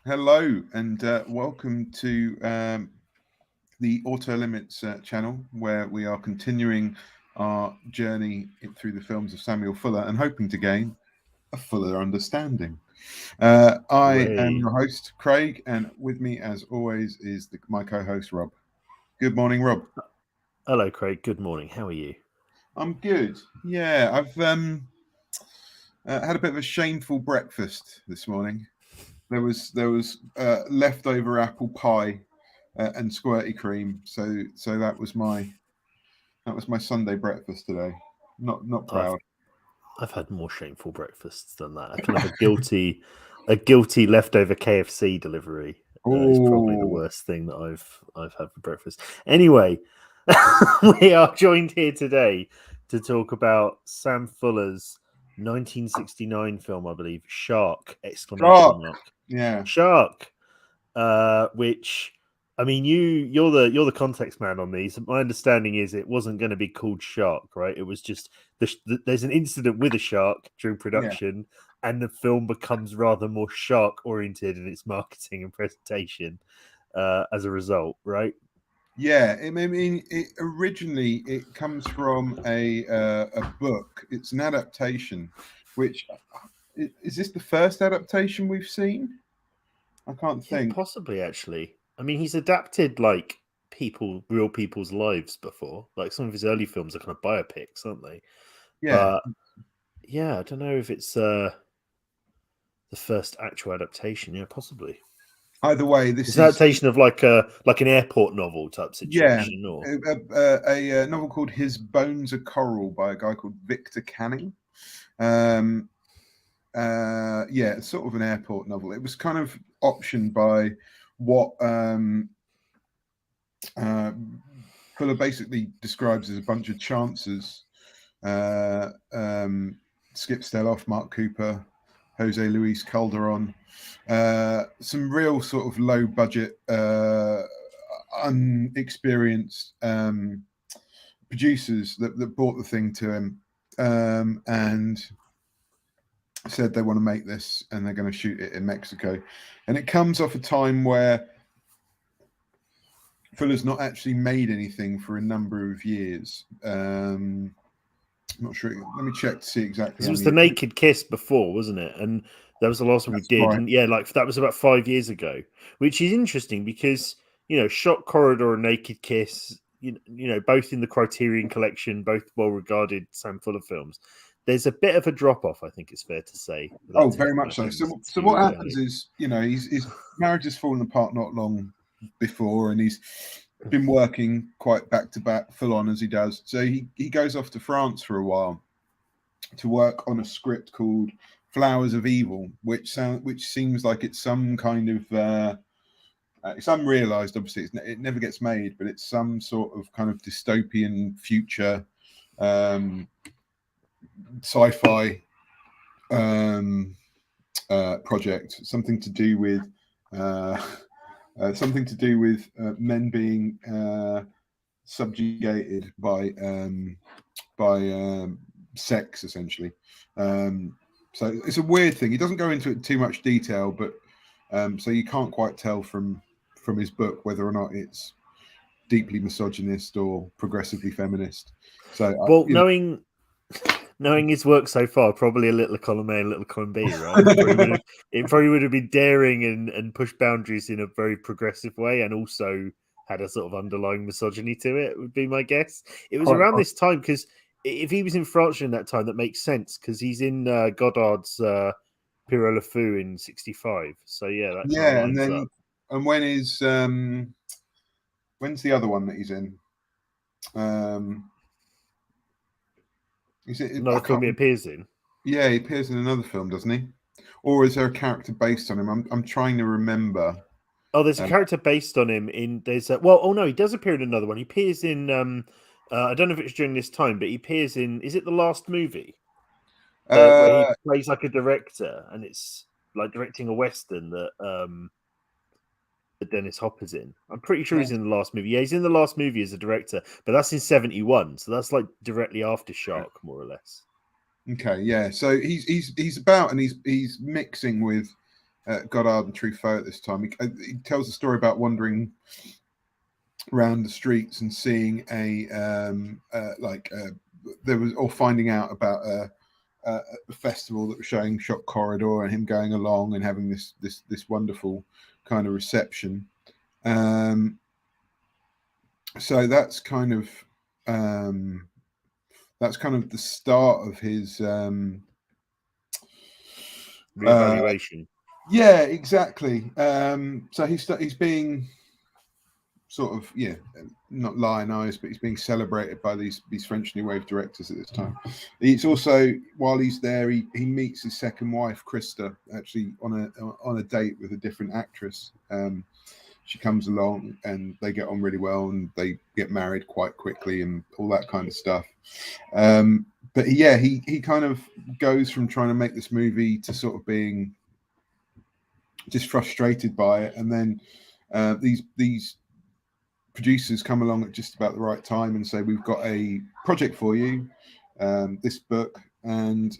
Hello and welcome to the Auto Limits channel, where we are continuing our journey through the films of Samuel Fuller and hoping to gain a fuller understanding. I am your host, Craig, and with me, as always, is my co-host, Rob. Good morning, Rob. Hello, Craig. Good morning. How are you? I'm good. Yeah, I've had a bit of a shameful breakfast this morning. There was leftover apple pie and squirty cream. So that was my Sunday breakfast today. Not I've proud. I've had more shameful breakfasts than that. A kind of a guilty leftover KFC delivery is probably the Oh, worst thing that I've had for breakfast. Anyway, we are joined here today to talk about Sam Fuller's 1969 film, I believe, Shark! shark. Exclamation mark. Yeah, Shark. Which I mean, you're the context man on these. My understanding is it wasn't going to be called Shark, right? It was just there's an incident with a shark during yeah, production, and the film becomes rather more shark oriented in its marketing and presentation as a result, right? yeah. Originally it comes from a book. It's an adaptation. Which is this the first adaptation we've seen? I can't Yeah, think. possibly actually. I mean, he's adapted like real people's lives before. Like some of his early films are kind of biopics, aren't they? Yeah. But yeah, I don't know if it's the first actual adaptation. Yeah, possibly. Either way, It's this an is adaptation of like an airport novel type yeah. situation, or A novel called His Bones Are Coral by a guy called Victor Canning. Um, yeah, it's sort of an airport novel. It was kind of optioned by what uh, Fuller basically describes as a bunch of chances. Uh, um, Skip Steloff, Mark Cooper, Jose Luis Calderon, some real sort of low budget, unexperienced producers that bought the thing to him and said they want to make this and they're going to shoot it in Mexico. And it comes off a time where Fuller's not actually made anything for a number of years. I'm not sure. Let me check to see exactly because it how was many. the Naked Kiss before, wasn't it? And that was the last one we That's did, right. and yeah, like that was about 5 years ago, which is interesting because Shot Corridor and Naked Kiss, both in the Criterion Collection, both well regarded Sam Fuller films. There's a bit of a drop off, I think it's fair to say, Oh, without very taking much so. anything So too what happens early. is, his marriage has fallen apart not long before, and he's been working quite back to back, full on as he does. So he goes off to France for a while to work on a script called Flowers of Evil, which seems like it's some kind of it's unrealized. Obviously, it never gets made, but it's some sort of kind of dystopian future sci-fi um, project, uh, something to do with men being subjugated by sex, essentially. Um, so it's a weird thing. He doesn't go into it too much detail, but so you can't quite tell from his book whether or not it's deeply misogynist or progressively feminist. So Well, knowing his work so far, probably a little column A and a little column B, right? It probably would have been daring and pushed boundaries in a very progressive way, and also had a sort of underlying misogyny to it. Would be my guess. It was quite around this time because if he was in France during that time, that makes sense because he's in Godard's Pierrot Le Fou in '65. So yeah, that kind of yeah, and lines up. then and when's the other one that he's in? Um, is it? I Another film can't. he appears in. Yeah, he appears in another film, doesn't he? Or is there a character based on him? I'm trying to remember. Oh, there's a Um, character based on him in there's a, well, oh no, he does appear in another one. He appears in I don't know if it's during this time, but he appears in is it the last movie? Where he uh, plays like a director and it's like directing a western that Dennis Hopper's in. I'm pretty sure he's in the last movie. Yeah, he's in the last movie as a director, but that's in '71, so that's like directly after Shark, more or less. Okay, yeah. So he's about, and he's mixing with Goddard and Truffaut at this time. He tells a story about wandering around the streets and seeing there was, or finding out about a festival that was showing Shock Corridor, and him going along and having this wonderful kind of reception. So that's kind of the start of his reevaluation. Yeah, exactly. So he's being sort of, not lionized, but he's being celebrated by these French New Wave directors at this time. He's also, while he's there, he meets his second wife, Krista, actually on a date with a different actress. She comes along and they get on really well, and they get married quite quickly and all that kind of stuff. But he kind of goes from trying to make this movie to sort of being just frustrated by it, and then these producers come along at just about the right time and say, we've got a project for you, this book, and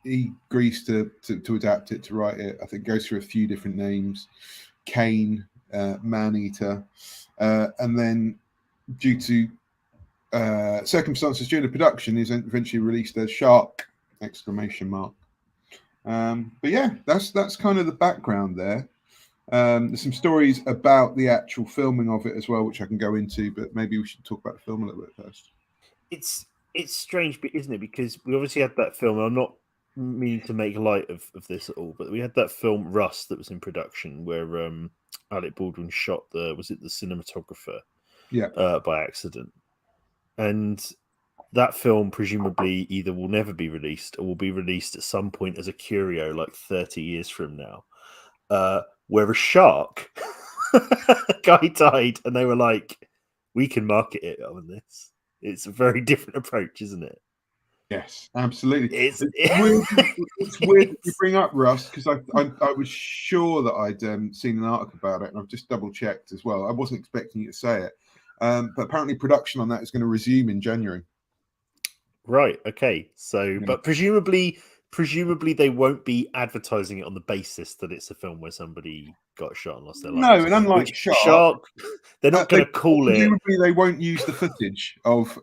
he agrees to adapt it, to write it. I think it goes through a few different names: Kane, Maneater, and then due to circumstances during the production, is eventually released as Shark! ! But yeah, that's kind of the background there. There's some stories about the actual filming of it as well, which I can go into, but maybe we should talk about the film a little bit first. It's strange, isn't it? Because we obviously had that film. I'm not meaning to make light of this at all, but we had that film Rust that was in production where Alec Baldwin shot the cinematographer by accident, and that film presumably either will never be released or will be released at some point as a curio like 30 years from now, where a shark guy died and they were like, we can market it on this. It's a very different approach, isn't it? Yes, absolutely. It's weird that you bring up Rust, because I was sure that I'd seen an article about it, and I've just double checked as well. I wasn't expecting you to say it, but apparently production on that is going to resume in January. Right. Okay. So, but presumably they won't be advertising it on the basis that it's a film where somebody got shot and lost their life. No, and unlike Shark, they're not going to call it. Presumably, they won't use the footage of.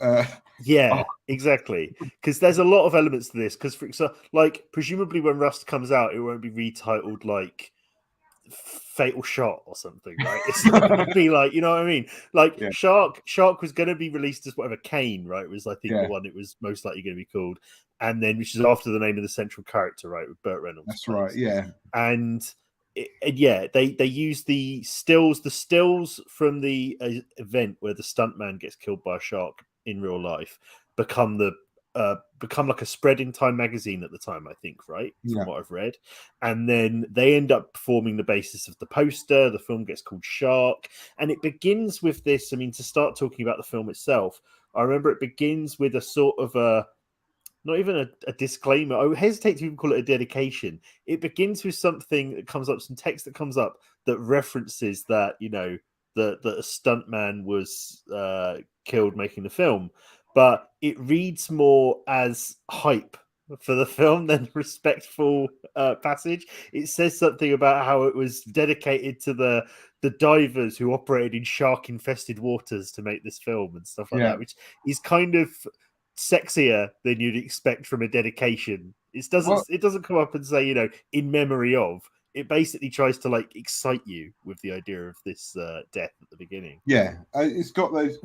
Exactly. Because there's a lot of elements to this. Because, for example, like presumably when Rust comes out, it won't be retitled like Fatal Shot or something, right? It's not going to be like, you know what I mean? Like Shark was going to be released as whatever, Kane, right? Was I think the one it was most likely going to be called, and then which is after the name of the central character, right, with Burt Reynolds. That's right, yeah. And they use the stills from the event where the stuntman gets killed by a shark in real life become like a spread in Time magazine at the time, I think, right? From what I've read. And then they end up forming the basis of the poster. The film gets called Shark. And it begins with this. I mean, to start talking about the film itself, I remember it begins with a sort of not even a disclaimer. I hesitate to even call it a dedication. It begins with something that comes up, some text that comes up that references that, that a stuntman was killed making the film. But it reads more as hype for the film than respectful passage. It says something about how it was dedicated to the divers who operated in shark-infested waters to make this film and stuff like that, which is kind of sexier than you'd expect from a dedication. It doesn't come up and say, in memory of. It basically tries to like excite you with the idea of this death at the beginning. Yeah, it's got those.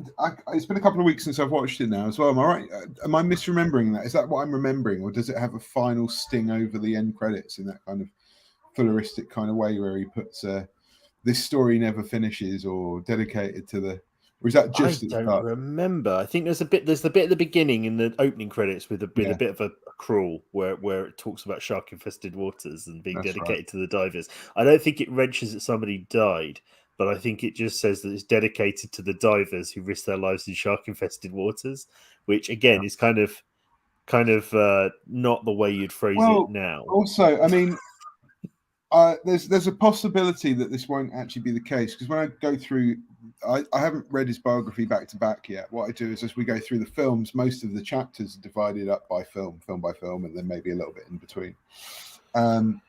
It's been a couple of weeks since I've watched it now as well. Am I right? Am I misremembering that? Is that what I'm remembering, or does it have a final sting over the end credits in that kind of Fulleristic kind of way where he puts this story never finishes or dedicated to the? Or is that just? I don't remember. I think there's the bit at the beginning in the opening credits with a bit of a crawl where it talks about shark-infested waters and being dedicated to the divers. I don't think it mentions that somebody died, but I think it just says that it's dedicated to the divers who risk their lives in shark-infested waters, which again is kind of not the way you'd phrase it now. Also, I mean, there's a possibility that this won't actually be the case, because when I go through I haven't read his biography back to back yet. What I do is, as we go through the films, most of the chapters are divided up by film by film, and then maybe a little bit in between. And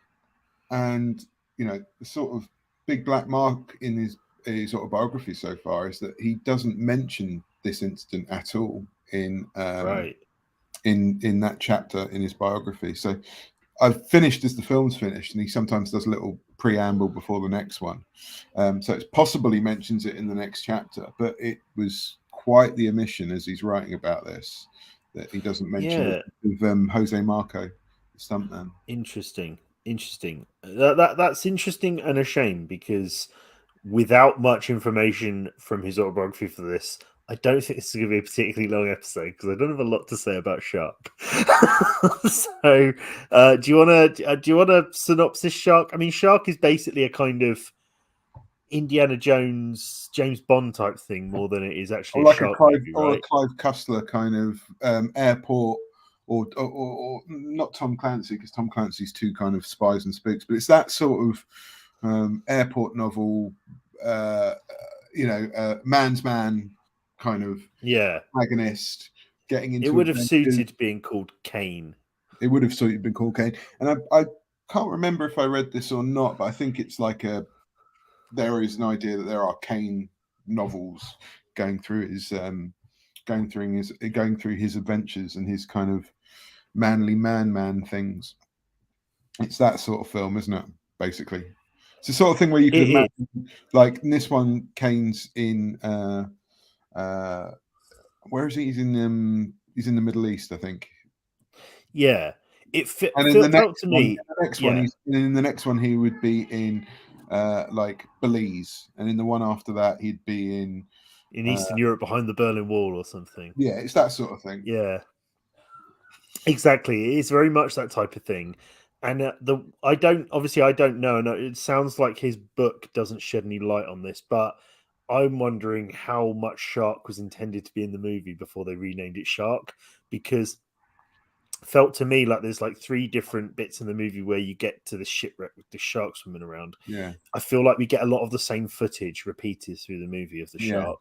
the sort of big black mark in his autobiography so far is that he doesn't mention this incident at all in that chapter in his biography. So I've finished as the film's finished, and he sometimes does a little preamble before the next one. So it's possible he mentions it in the next chapter, but it was quite the omission as he's writing about this that he doesn't mention it with Jose Marco, the stuntman. Interesting. That's interesting and a shame, because without much information from his autobiography for this, I don't think this is going to be a particularly long episode, because I don't have a lot to say about Shark. So, do you want to synopsis Shark? I mean, Shark is basically a kind of Indiana Jones, James Bond type thing more than it is actually like a Clive, movie, right? Or a Clive Cussler kind of airport, or not Tom Clancy, because Tom Clancy's too kind of spies and spooks, but it's that sort of airport novel, man's man kind of protagonist getting into. It would have suited being called Kane. It would have suited being called Kane, and I can't remember if I read this or not, but I think it's like there is an idea that there are Kane novels going through his adventures and his kind of manly man things. It's that sort of film, isn't it? Basically, it's the sort of thing where you can imagine, like in this one, Kane's in where is he? He's in the Middle East, I think. Yeah, it felt to me. In the next one, he would be in like Belize, and in the one after that, he'd be in Eastern Europe behind the Berlin Wall or something. Yeah, it's that sort of thing. Yeah, exactly. It's very much that type of thing. And I don't know. And it sounds like his book doesn't shed any light on this, but I'm wondering how much Shark was intended to be in the movie before they renamed it Shark, because it felt to me like there's like 3 different bits in the movie where you get to the shipwreck with the shark swimming around. Yeah, I feel like we get a lot of the same footage repeated through the movie of the shark,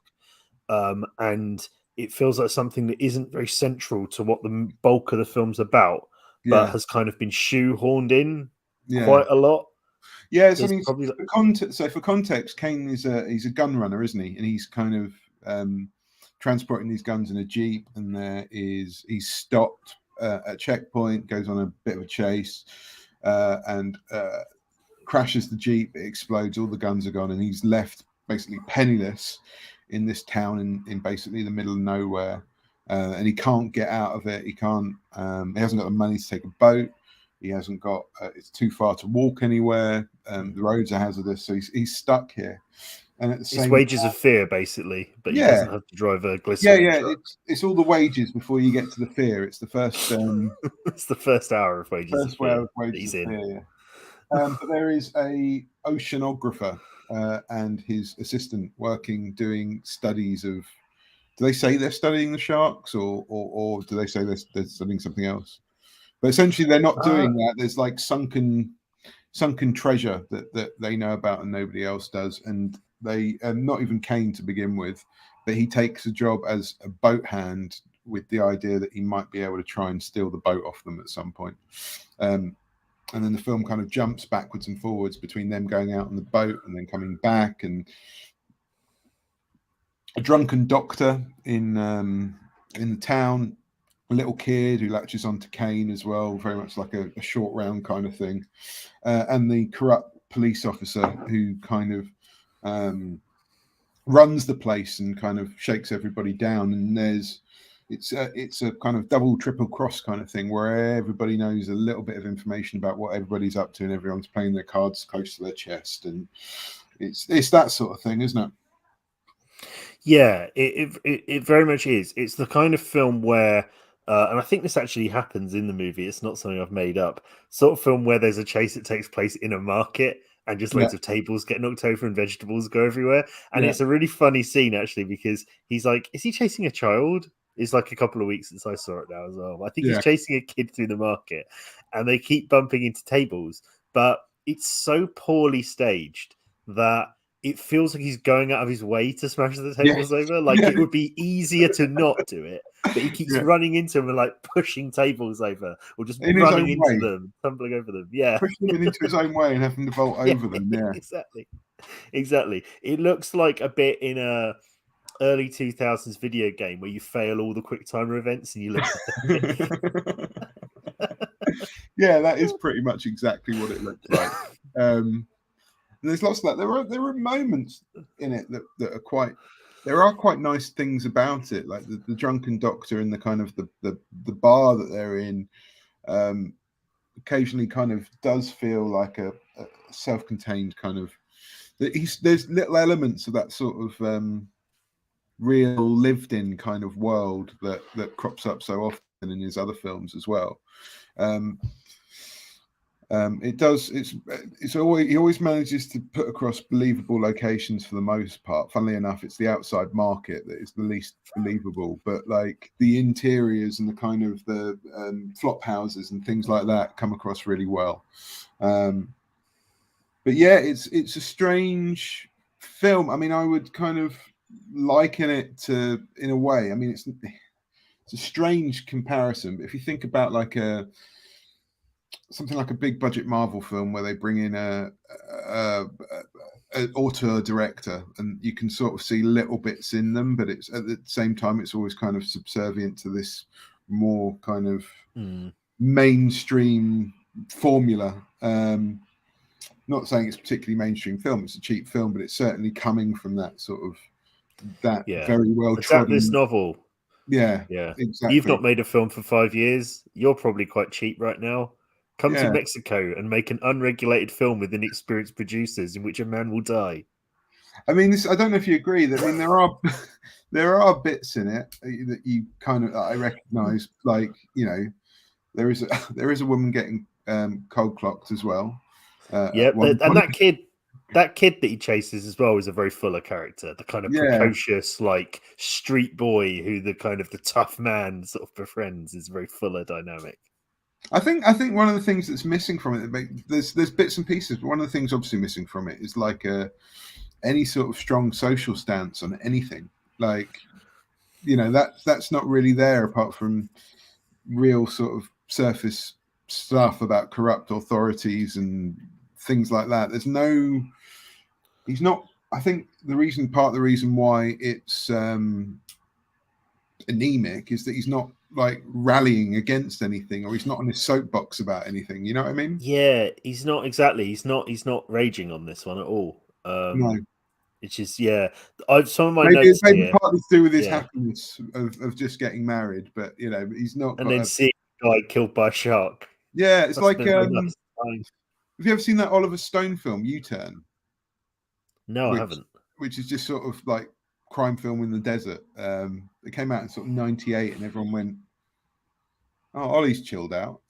and it feels like something that isn't very central to what the bulk of the film's about, but has kind of been shoehorned in quite a lot. Yeah, so, I mean, for context, Kane he's a gun runner, isn't he? And he's kind of transporting these guns in a jeep, and he's stopped at a checkpoint, goes on a bit of a chase, and crashes the jeep. It explodes. All the guns are gone, and he's left basically penniless in this town in basically the middle of nowhere, and he can't get out of it. He can't. He hasn't got the money to take a boat. He hasn't got. It's too far to walk anywhere. The roads are hazardous, so he's stuck here. And at the same, it's wages of fear, basically, but he doesn't have to drive a glycerin truck. It's all the wages before you get to the fear. It's the first. It's the first hour of wages. First hour of wages of fear. But there is a oceanographer and his assistant doing studies of. Do they say they're studying the sharks, or do they say they're studying something else? But essentially, they're not doing that. There's like sunken treasure that they know about and nobody else does, and they not even Kane to begin with, but he takes a job as a boat hand with the idea that he might be able to try and steal the boat off them at some point. And then the film kind of jumps backwards and forwards between them going out on the boat and then coming back, and a drunken doctor in the town, a little kid who latches onto Kane as well, very much like a short round kind of thing, and the corrupt police officer who kind of runs the place and kind of shakes everybody down. And it's a kind of double, triple cross kind of thing where everybody knows a little bit of information about what everybody's up to, and everyone's playing their cards close to their chest, and it's that sort of thing, isn't it? Yeah, it very much is. It's the kind of film where, and I think this actually happens in the movie, it's not something I've made up, sort of film where there's a chase that takes place in a market and just loads of tables get knocked over and vegetables go everywhere. And it's a really funny scene, actually, because he's like, is he chasing a child? It's like a couple of weeks since I saw it now as well. I think he's chasing a kid through the market, and they keep bumping into tables, but it's so poorly staged that it feels like he's going out of his way to smash the Yeah. tables over. Like it would be easier to not do it, but he keeps running into them and like pushing tables over, or just In his running own into way. them, tumbling over them. Yeah, Pushing them into his own way and having to vault over them. Yeah, exactly. It looks like a bit in a early 2000s video game where you fail all the quick timer events and you look yeah, that is pretty much exactly what it looks like. There's lots of that. There are moments in it that are quite. There are quite nice things about it, like the drunken doctor and the kind of the bar that they're in. Occasionally, kind of does feel like a self-contained kind of. There's little elements of that sort of real lived-in kind of world that crops up so often in his other films as well. It does. It's always, he always manages to put across believable locations for the most part. Funnily enough, it's the outside market that is the least believable. But like the interiors and the kind of the flop houses and things like that come across really well. But yeah, it's a strange film. I mean, I would kind of liken it to, in a way. I mean, it's a strange comparison. But if you think about like something like a big budget Marvel film where they bring in an auteur director and you can sort of see little bits in them, but it's at the same time it's always kind of subservient to this more kind of mainstream formula. Not saying it's particularly mainstream film, it's a cheap film, but it's certainly coming from that sort of very well trodden this novel. Yeah, exactly. You've not made a film for 5 years. You're probably quite cheap right now. Come to Mexico and make an unregulated film with inexperienced producers in which a man will die. I mean, I don't know if you agree that. I mean, there are bits in it that you kind of I recognise. Like, you know, there is a woman getting cold clocked as well. And that kid that he chases as well is a very Fuller character. The kind of precocious, like street boy who the kind of the tough man sort of befriends is a very Fuller dynamic. I think one of the things that's missing from it, there's bits and pieces, but one of the things obviously missing from it is like any sort of strong social stance on anything. Like, you know, that's not really there apart from real sort of surface stuff about corrupt authorities and things like that. He's not. I think part of the reason why it's anemic is that he's not like rallying against anything, or he's not on his soapbox about anything. You know what I mean? Yeah, he's not exactly. He's not raging on this one at all. No, which is some of my maybe notes maybe partly to do with his happiness of just getting married, but you know, he's not. And then seeing a guy killed by a shark. Yeah, it's like. Have you ever seen that Oliver Stone film, U-Turn? No, I haven't. Which is just sort of like crime film in the desert. It came out in sort of '98, and everyone went, "Oh, Ollie's chilled out."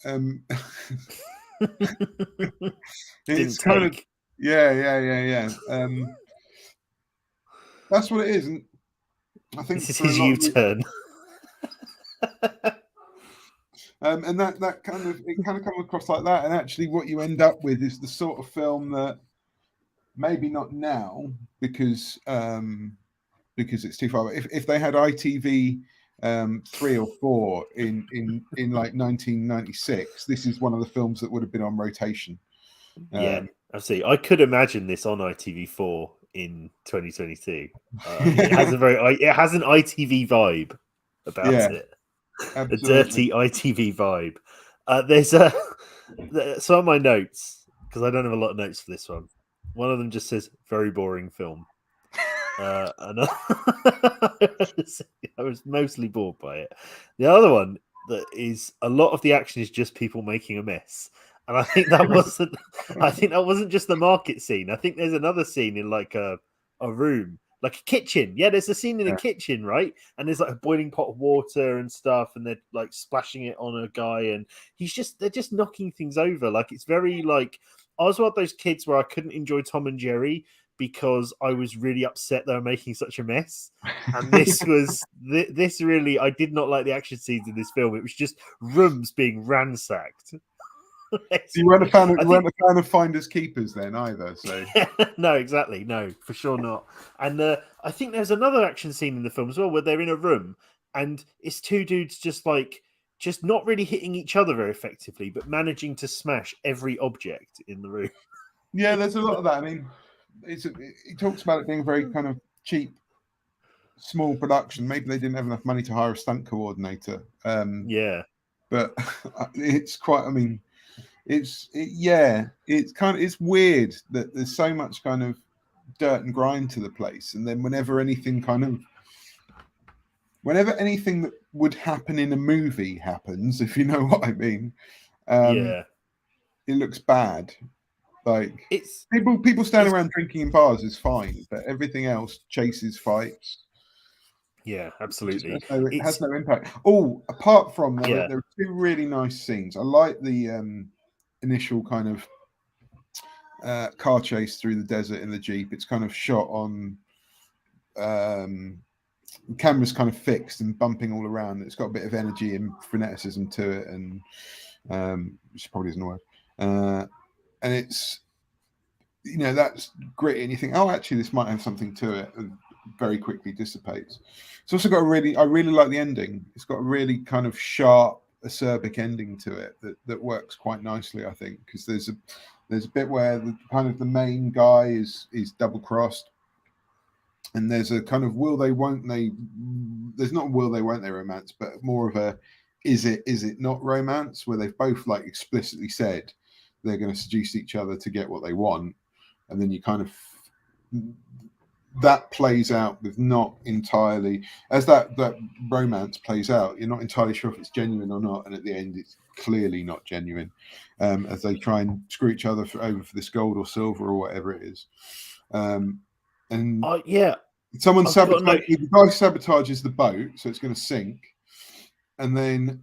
It's kind of yeah. That's what it is, and I think this is his U-turn. And that kind of comes across like that, and actually, what you end up with is the sort of film that maybe not now because it's too far. But if they had ITV 3 or 4 in like 1996, this is one of the films that would have been on rotation. I see. I could imagine this on ITV4 in 2022. It has an ITV vibe about it. Absolutely. A dirty ITV vibe. There's some of my notes, because I don't have a lot of notes for this one. One of them just says very boring film. And I was mostly bored by it. The other one that is a lot of the action is just people making a mess. And I think that wasn't just the market scene. I think there's another scene in like a room, like a kitchen. Yeah, there's a scene in a kitchen, right? And there's like a boiling pot of water and stuff, and they're like splashing it on a guy, and they're just knocking things over. Like, it's very like, I was one of those kids where I couldn't enjoy Tom and Jerry because I was really upset they were making such a mess. And this was this really, I did not like the action scenes in this film. It was just rooms being ransacked. You weren't a fan of, weren't a fan of Finders Keepers then either, so no, exactly, no, for sure not. And I think there's another action scene in the film as well where they're in a room and it's two dudes just not really hitting each other very effectively, but managing to smash every object in the room. Yeah, there's a lot of that. I mean, he talks about it being very kind of cheap, small production. Maybe they didn't have enough money to hire a stunt coordinator. Yeah, but it's quite. I mean, it's weird that there's so much kind of dirt and grind to the place, and then whenever anything that would happen in a movie happens, if you know what I mean, yeah, it looks bad. Like it's people standing around drinking in bars is fine, but everything else, chases, fights. Yeah, absolutely. It has no impact. Oh, apart from there are two really nice scenes. I like the initial kind of car chase through the desert in the Jeep. It's kind of shot on camera's kind of fixed and bumping all around. It's got a bit of energy and freneticism to it, and which probably isn't a word. And it's, that's gritty, and you think, oh, actually, this might have something to it, and very quickly dissipates. It's also got I really like the ending. It's got a really kind of sharp, acerbic ending to it that works quite nicely, I think, because there's a bit where the main guy is double crossed, and there's a kind of will they, won't they. There's not a will they, won't they romance, but more of a is it not romance, where they've both explicitly said they're going to seduce each other to get what they want, and then you kind of that plays out with not entirely as that romance plays out. You're not entirely sure if it's genuine or not, and at the end, it's clearly not genuine, as they try and screw each other over for this gold or silver or whatever it is. Someone the guy sabotages the boat, so it's going to sink, and then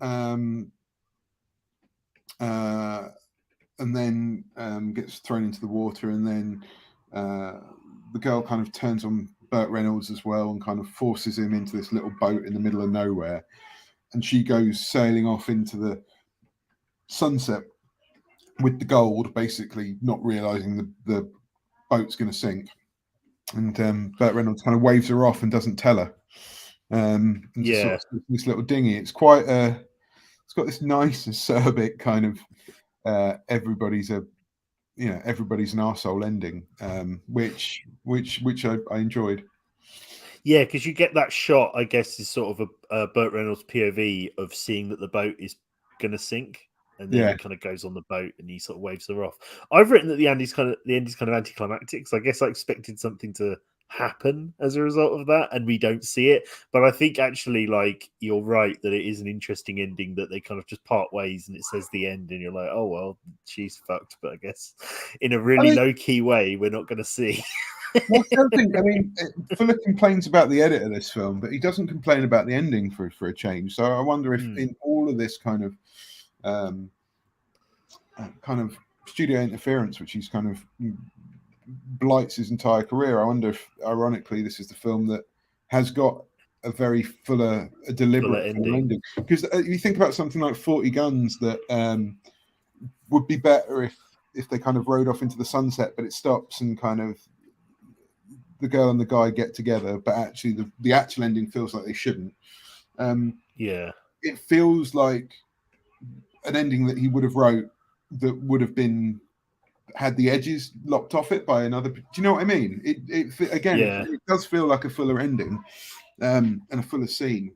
gets thrown into the water, and then the girl kind of turns on Burt Reynolds as well and kind of forces him into this little boat in the middle of nowhere, and she goes sailing off into the sunset with the gold, basically not realizing the boat's going to sink, and Burt Reynolds kind of waves her off and doesn't tell her. Sort of this little dinghy. It's quite it's got this nice acerbic kind of everybody's an arsehole ending, which I enjoyed. Yeah, because you get that shot, I guess, is sort of a Burt Reynolds POV of seeing that the boat is going to sink, and then he kind of goes on the boat and he sort of waves her off. I've written that the end is kind of anticlimactic, so I guess I expected something to happen as a result of that, and we don't see it. But I think actually, you're right that it is an interesting ending, that they kind of just part ways and it says the end, and you're like, oh well, she's fucked. But I guess in a really low key way, we're not going to see. I mean, Fuller complains about the edit of this film, but he doesn't complain about the ending for a change. So I wonder if in all of this kind of studio interference, which he's kind of blights his entire career, I wonder if, ironically, this is the film that has got a very deliberate ending. Because you think about something like 40 Guns, that would be better if they kind of rode off into the sunset, but it stops and kind of the girl and the guy get together, but actually the actual ending feels like they shouldn't. It feels like an ending that he would have wrote that would have had the edges lopped off it by another. Do you know what I mean? It does feel like a fuller ending, and a fuller scene.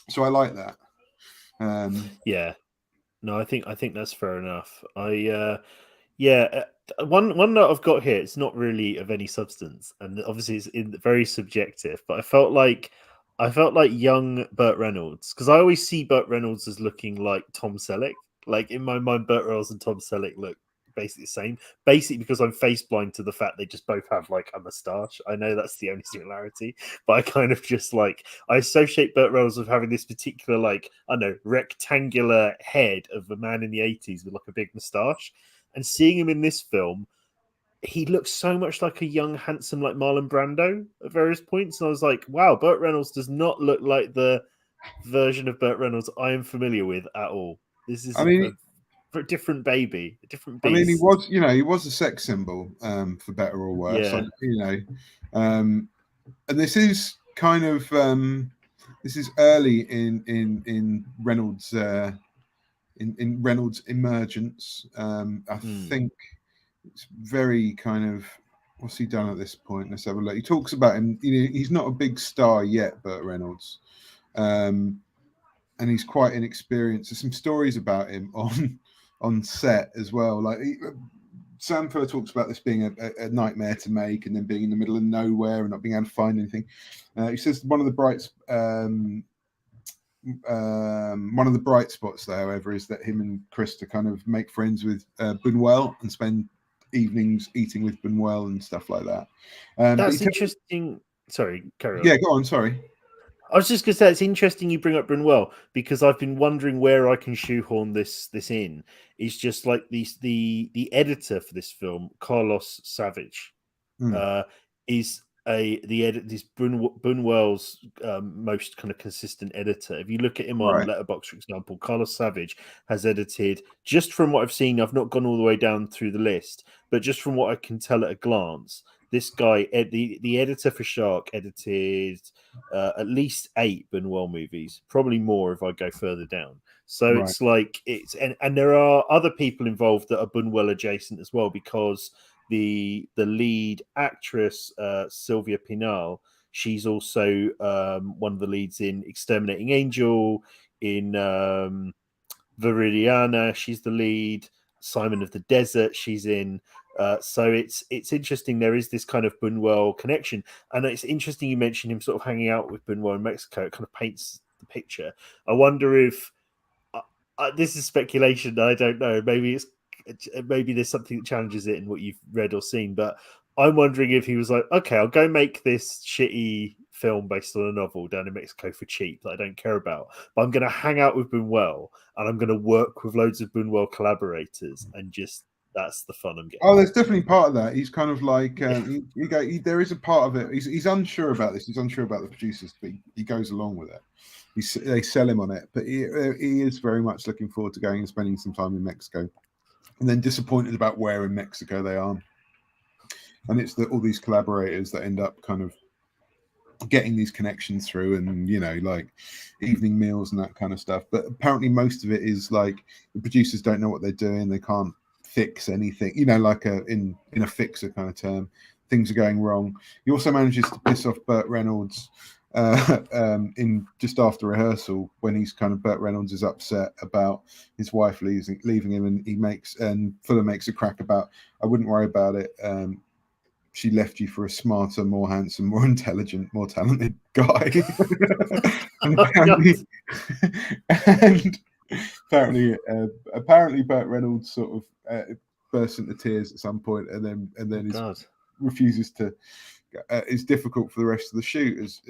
So I like that. No, I think that's fair enough. One note I've got here, it's not really of any substance, and obviously it's very subjective, but I felt like young Burt Reynolds, because I always see Burt Reynolds as looking like Tom Selleck. Like in my mind, Burt Reynolds and Tom Selleck look basically the same, basically because I'm face blind to the fact they just both have a mustache. I know that's the only similarity, but I kind of just I associate Burt Reynolds with having this particular rectangular head of a man in the 80s with a big mustache. And seeing him in this film, he looks so much like a young, handsome, Marlon Brando at various points. And I was like, wow, Burt Reynolds does not look like the version of Burt Reynolds I am familiar with at all. This is for a different baby, a different I mean, beast. he was a sex symbol, for better or worse. Yeah. And this is kind of this is early in Reynolds in Reynolds' emergence. I think it's very kind of, what's he done at this point? Let's have a look. He talks about him. He's not a big star yet, Burt Reynolds, and he's quite inexperienced. There's some stories about him on set as well. Like Samper talks about this being a nightmare to make, and then being in the middle of nowhere and not being able to find anything. He says one of the bright spots, though, however, is that him and Krista kind of make friends with Buñuel and spend evenings eating with Buñuel and stuff like that. That's interesting. Sorry, carry on. Yeah, go on. Sorry. I was just going to say, it's interesting you bring up Buñuel, because I've been wondering where I can shoehorn this in. It's just like the editor for this film, Carlos Savage, is this Buñuel's most kind of consistent editor. If you look at him on Letterboxd, for example, Carlos Savage has edited, just from what I've seen, I've not gone all the way down through the list, but just from what I can tell at a glance, this guy, the editor for Shark, edited at least 8 Buñuel movies, probably more if I go further down. So it's like and there are other people involved that are Buñuel adjacent as well, because the lead actress, Sylvia Pinal, she's also one of the leads in Exterminating Angel, in Viridiana, she's the lead. Simon of the Desert, she's in. So it's interesting. There is this kind of Buñuel connection, and it's interesting you mentioned him sort of hanging out with Buñuel in Mexico. It kind of paints the picture. I wonder if this is speculation. I don't know. Maybe there's something that challenges it in what you've read or seen. But I'm wondering if he was like, okay, I'll go make this shitty film based on a novel down in Mexico for cheap that I don't care about, but I'm going to hang out with Buñuel and I'm going to work with loads of Buñuel collaborators, and just that's the fun I'm getting. Oh, there's definitely part of that. He's kind of like there is a part of it. He's unsure about this. He's unsure about the producers, but he goes along with it. They sell him on it, but he is very much looking forward to going and spending some time in Mexico, and then disappointed about where in Mexico they are. And it's all these collaborators that end up kind of getting these connections through, and like evening meals and that kind of stuff. But apparently most of it is like the producers don't know what they're doing. They can't fix anything, like in a fixer kind of term. Things are going wrong. He also manages to piss off Burt Reynolds in just after rehearsal, when Burt Reynolds is upset about his wife leaving him, and Fuller makes a crack about, I wouldn't worry about it. She left you for a smarter, more handsome, more intelligent, more talented guy. Apparently Burt Reynolds sort of bursts into tears at some point, and then refuses to. It's difficult for the rest of the shoot, as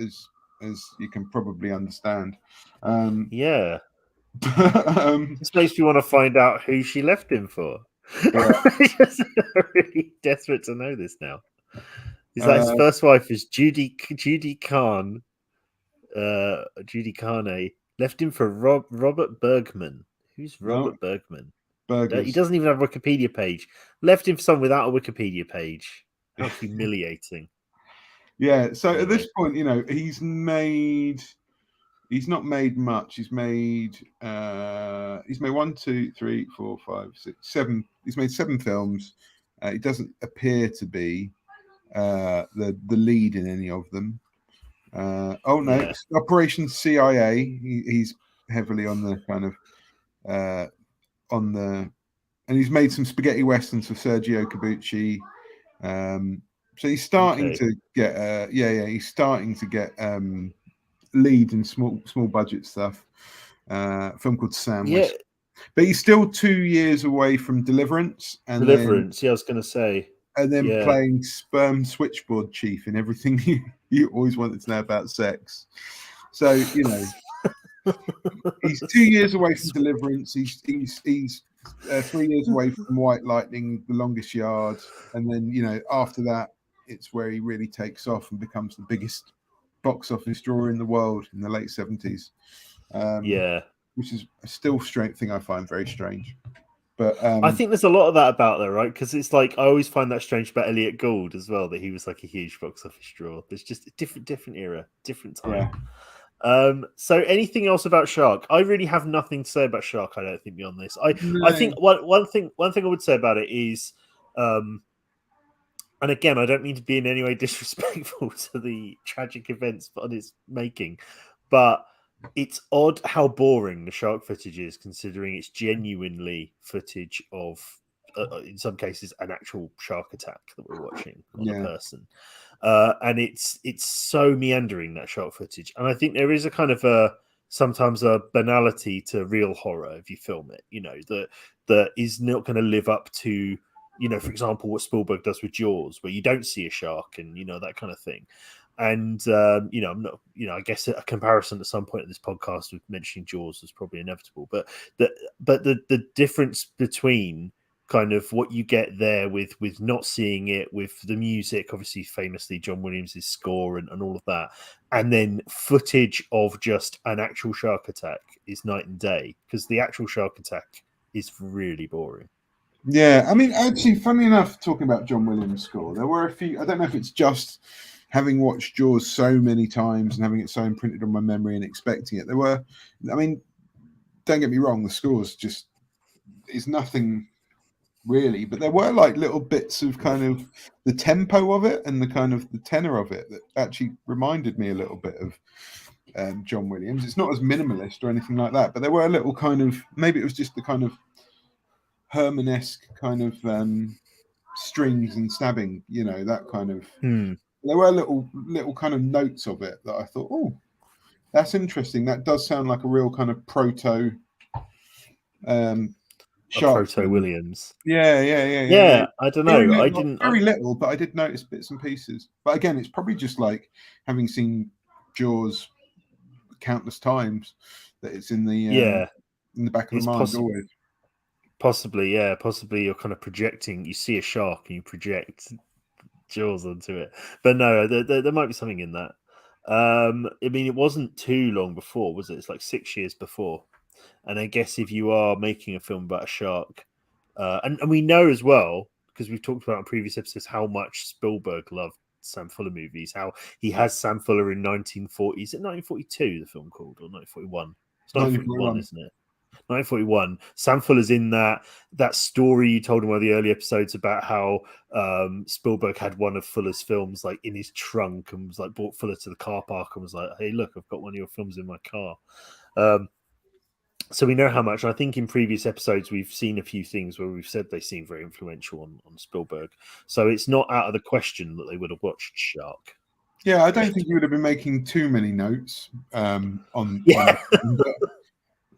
you can probably understand. Yeah. This makes me want to find out who she left him for. Yeah. I'm just really desperate to know this now. His first wife is Judy Kahn. Judy Carney left him for Robert Bergman. Who's Robert Bergman? He doesn't even have a Wikipedia page. Left him for someone without a Wikipedia page. How humiliating. Yeah. So at this point, he's not made much. He's made 1, 2, 3, 4, 5, 6, 7. He's made 7 films. He doesn't appear to be the lead in any of them. Operation CIA. He's heavily on the kind of and he's made some spaghetti westerns for Sergio Corbucci. So he's starting to get he's starting to get lead in small budget stuff. A film called Sandwich. But he's still 2 years away from Deliverance. And Deliverance, I was going to say. And then playing Sperm Switchboard Chief in everything you always wanted to know about sex. So, he's 2 years away from Deliverance. He's 3 years away from White Lightning, The Longest Yard. And then, after that, it's where he really takes off and becomes the biggest box office drawer in the world in the late 70s. Which is a still strange thing I find very strange. But I think there's a lot of that about there, right? Because it's like I always find that strange about Elliot Gould as well, that he was like a huge box office draw. There's just a different era, different time. So anything else about Shark? I really have nothing to say about Shark. I don't think beyond this. I think one thing I would say about it is, and again, I don't mean to be in any way disrespectful to the tragic events on its making, but it's odd how boring the shark footage is, considering it's genuinely footage of, in some cases, an actual shark attack that we're watching on a person. And it's so meandering, that shark footage. And I think there is a kind of sometimes a banality to real horror if you film it, that is not going to live up to, for example, what Spielberg does with Jaws, where you don't see a shark and, that kind of thing. And, I'm not, I guess a comparison at some point in this podcast with mentioning Jaws was probably inevitable, but the difference between kind of what you get there with not seeing it, with the music, obviously famously John Williams' score and all of that, and then footage of just an actual shark attack is night and day, because the actual shark attack is really boring. Yeah, I mean, actually, funny enough, talking about John Williams' score, there were a few. I don't know if it's just having watched Jaws so many times and having it so imprinted on my memory and expecting it. There were, I mean, don't get me wrong, the scores just is nothing really, but there were like little bits of kind of the tempo of it and the kind of the tenor of it that actually reminded me a little bit of John Williams. It's not as minimalist or anything like that, but there were a little kind of, maybe it was just the kind of Herman-esque kind of strings and stabbing, that kind of. There were little kind of notes of it that I thought, oh, that's interesting. That does sound like a real kind of proto Proto Williams. Yeah. I don't know. I didn't very little, but I did notice bits and pieces. But again, it's probably just like having seen Jaws countless times that it's in the back of the mind always. Possibly you're kind of projecting. You see a shark and you project Jaws onto it, but no, there might be something in that. I mean, it wasn't too long before, was it? It's like 6 years before. And I guess if you are making a film about a shark, and we know as well, because we've talked about in previous episodes, how much Spielberg loved Sam Fuller movies, how he has Sam Fuller in 1940. Is it 1942, the film called, or 1941? It's 1941, isn't it? 1941. Sam Fuller's in that story you told in one of the early episodes about how Spielberg had one of Fuller's films like in his trunk and was like brought Fuller to the car park and was like, "Hey, look, I've got one of your films in my car." So we know how much. I think in previous episodes we've seen a few things where we've said they seem very influential on Spielberg. So it's not out of the question that they would have watched Shark. Yeah, I don't think he would have been making too many notes on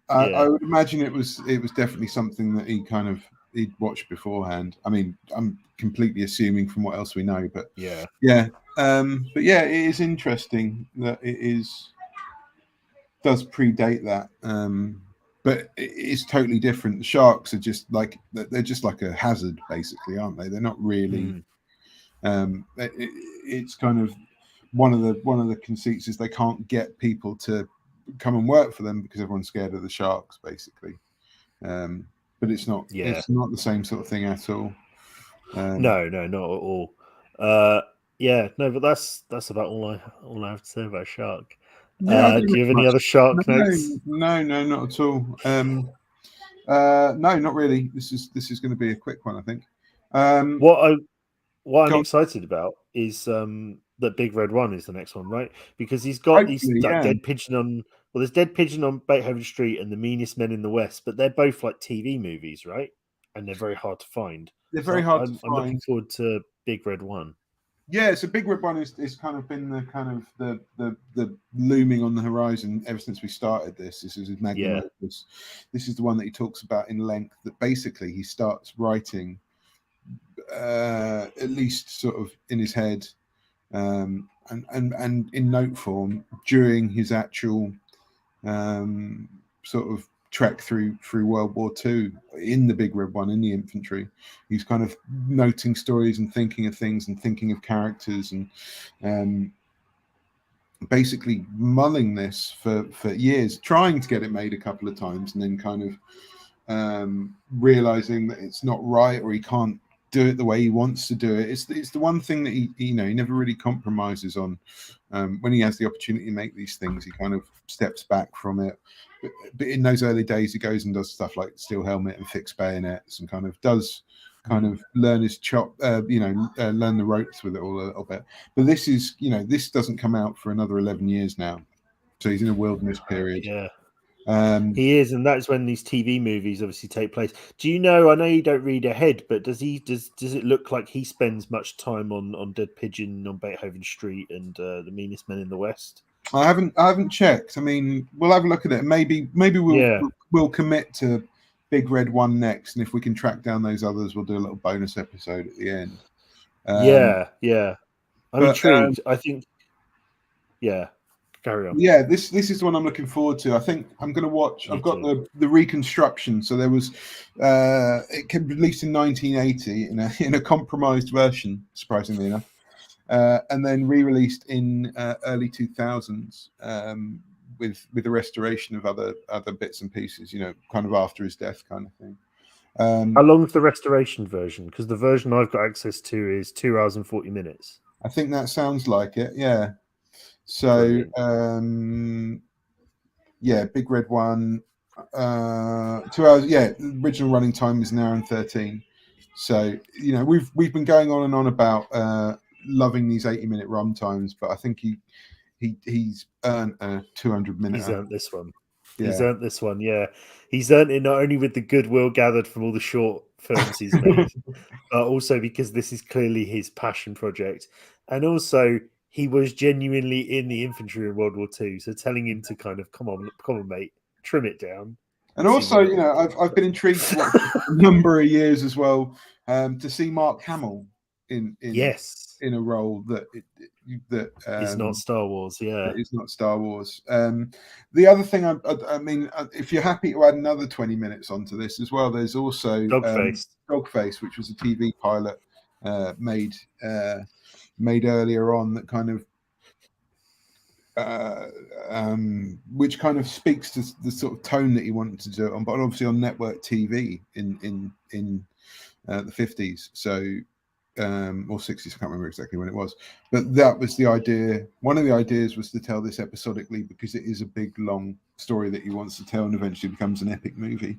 I would imagine it was definitely something that he'd watched beforehand. I mean, I'm completely assuming from what else we know, but yeah. But yeah, it is interesting that does predate that. But it's totally different. The sharks are just like a hazard, basically, aren't they? They're not really. It's kind of one of the conceits is they can't get people to come and work for them because everyone's scared of the sharks, basically. But it's not. Yeah. It's not the same sort of thing at all. No, not at all. But that's about all I have to say about Shark. Do you have any other Shark notes? No, not at all. No, not really. This is going to be a quick one, I think. What I'm excited about is that Big Red One is the next one, right? Because he's got Dead Pigeon on. Well, there's Dead Pigeon on Beethoven Street and The Meanest Men in the West, but they're both like TV movies, right? And they're very hard to find. They're very hard to find. I'm looking forward to Big Red One. Yeah, so Big Red One is kind of been the kind of the looming on the horizon ever since we started this. This is his magnum opus. This is the one that he talks about in length. That basically he starts writing, at least sort of in his head, and in note form during his actual sort of trek through World War II in the Big Red One in the infantry. He's kind of noting stories and thinking of things and thinking of characters and basically mulling this for years, trying to get it made a couple of times and then kind realizing that it's not right or he can't do it the way he wants to do it. It's the one thing that he never really compromises on. When he has the opportunity to make these things, he kind of steps back from it. But in those early days, he goes and does stuff like Steel Helmet and Fix Bayonets, and kind of does learn his learn the ropes with it all a little bit. But this is, this doesn't come out for another 11 years now, so he's in a wilderness period. Yeah. He is, and that's when these TV movies obviously take place. Do you know? I know you don't read ahead, but does it look like he spends much time on Dead Pigeon, on Beethoven Street, and The Meanest Men in the West? I haven't checked. I mean, we'll have a look at it. Maybe we'll commit to Big Red 1 next, and if we can track down those others, we'll do a little bonus episode at the end. Yeah. I'm intrigued. I think. Yeah. Carry on. Yeah, this is the one I'm looking forward to. I think I'm going to watch. I've got the reconstruction. So there was it came released in 1980 in a compromised version, surprisingly enough, and then re-released in early 2000s with a restoration of other bits and pieces. Kind of after his death, kind of thing. How long is the restoration version? Because the version I've got access to is 2 hours and 40 minutes. I think that sounds like it. Yeah. So, Big Red 1, 2 hours. Yeah, the original running time is an hour and 13. So, we've been going on and on about loving these 80-minute run times, but I think he's earned a 200-minute. He's earned this one. Yeah. He's earned this one. Yeah, he's earned it not only with the goodwill gathered from all the short films he's made, but also because this is clearly his passion project, and also. He was genuinely in the infantry in World War II, so telling him to kind of come on, mate, trim it down. And also, I've been intrigued for a number of years as well to see Mark Hamill in a role that is not Star Wars. Yeah, it's not Star Wars. The other thing, I mean, if you're happy to add another 20 minutes onto this as well, there's also Dogface, which was a TV pilot made earlier on that kind of which kind of speaks to the sort of tone that he wanted to do it on, but obviously on network TV in the 50s, so or 60s, I can't remember exactly when it was, but that was the idea. One of the ideas was to tell this episodically because it is a big long story that he wants to tell and eventually becomes an epic movie.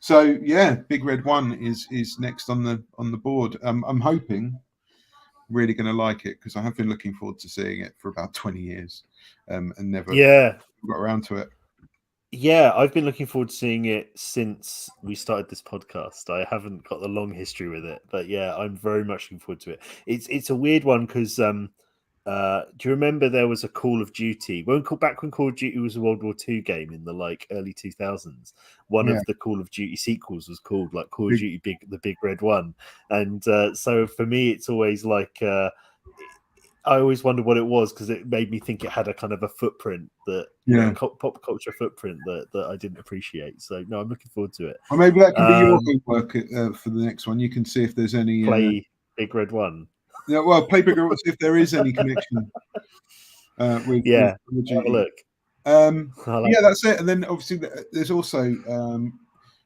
So yeah, Big Red 1 is next on the board. I'm hoping really going to like it because I have been looking forward to seeing it for about 20 years and never got around to it. Yeah, I've been looking forward to seeing it since we started this podcast. I haven't got the long history with it, but yeah, I'm very much looking forward to it. It's a weird one because do you remember there was a Call of Duty when Call of Duty was a World War II game in the early 2000s? One of the Call of Duty sequels was called Call of Duty the Big Red 1, and so for me it's always I always wondered what it was because it made me think it had a kind of a footprint that pop culture footprint that I didn't appreciate. So no, I'm looking forward to it. Well, maybe that can be your homework for the next one. You can see if there's any play Big Red 1. Yeah, well, play Big Red 1, see if there is any connection with look. That's it. And then obviously there's also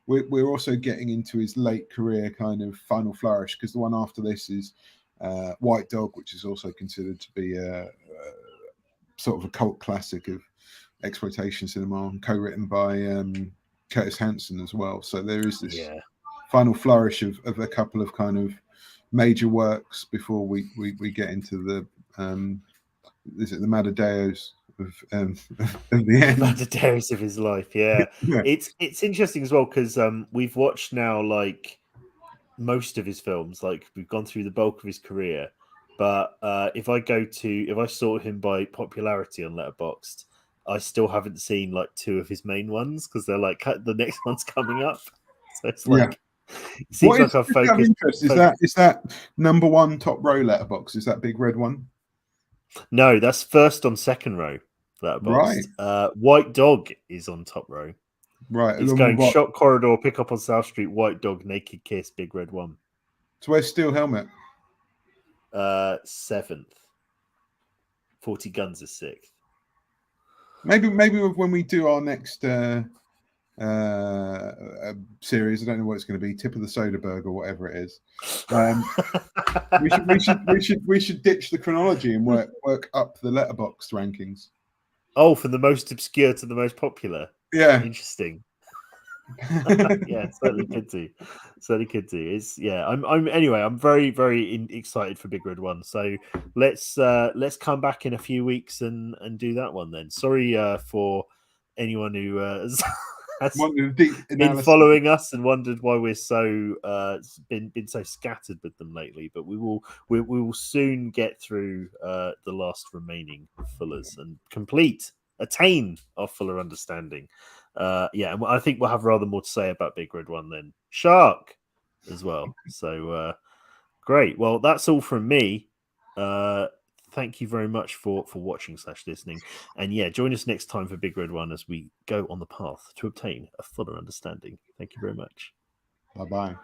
we're also getting into his late career kind of final flourish because the one after this is White Dog, which is also considered to be a sort of a cult classic of exploitation cinema, co-written by Curtis Hanson as well. So there is this final flourish of a couple of kind of major works before we get into the is it the Matadeos of the end. Matadeos of his life. Yeah. It's interesting as well because we've watched now most of his films, we've gone through the bulk of his career, but if I sort him by popularity on Letterboxd, I still haven't seen 2 of his main ones because they're the next one's coming up, so it's it seems like our focus is that number 1 top row Letterboxd, is that Big Red 1? No, that's first on second row Letterboxd. Right. White Dog is on top row. Right, it's going Shot Corridor, Pick Up on South Street, White Dog, Naked Kiss, Big Red 1. So where's Steel Helmet? 7th. 40 Guns is 6th. Maybe when we do our next series. I don't know what it's going to be. Tip of the Soderbergh or whatever it is. We should ditch the chronology and work up the letterboxd rankings. Oh, from the most obscure to the most popular. Yeah, interesting. Yeah, certainly could do. Certainly could do. It's I'm very, very excited for Big Red One. So let's come back in a few weeks and do that one then. Sorry for anyone who has been following us and wondered why we're so been so scattered with them lately. But we will soon get through the last remaining Fullers and attain our fuller understanding. And I think we'll have rather more to say about Big Red One than Shark as well. So great. Well, that's all from me. Thank you very much for watching / listening. And yeah, join us next time for Big Red One as we go on the path to obtain a fuller understanding. Thank you very much. Bye-bye.